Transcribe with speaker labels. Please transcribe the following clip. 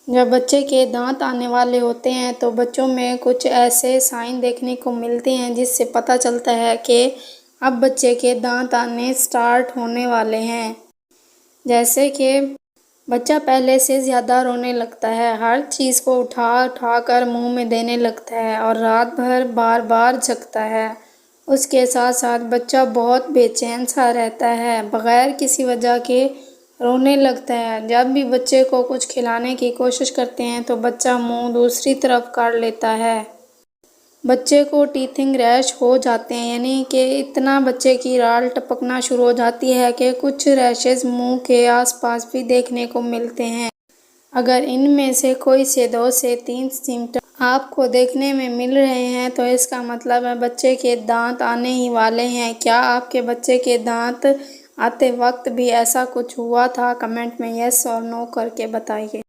Speaker 1: जब बच्चे के दांत आने वाले होते हैं तो बच्चों में कुछ ऐसे साइन देखने को मिलते हैं जिससे पता चलता है कि अब बच्चे के दांत आने स्टार्ट होने वाले हैं। जैसे कि बच्चा पहले से ज़्यादा रोने लगता है, हर चीज़ को उठा उठा कर मुँह में देने लगता है और रात भर बार बार जगता है। उसके साथ साथ बच्चा बहुत बेचैन सा रहता है, बग़ैर किसी वजह के रोने लगता है। जब भी बच्चे को कुछ खिलाने की कोशिश करते हैं तो बच्चा मुंह दूसरी तरफ कर लेता है। बच्चे को टीथिंग रैश हो जाते हैं, यानी कि इतना बच्चे की राल टपकना शुरू हो जाती है कि कुछ रैशेज़ मुंह के आसपास भी देखने को मिलते हैं। अगर इनमें से कोई से 2 से 3 सिम्पटम आपको देखने में मिल रहे हैं तो इसका मतलब है बच्चे के दांत आने ही वाले हैं। क्या आपके बच्चे के दांत आते वक्त भी ऐसा कुछ हुआ था? कमेंट में यस और नो करके बताइए।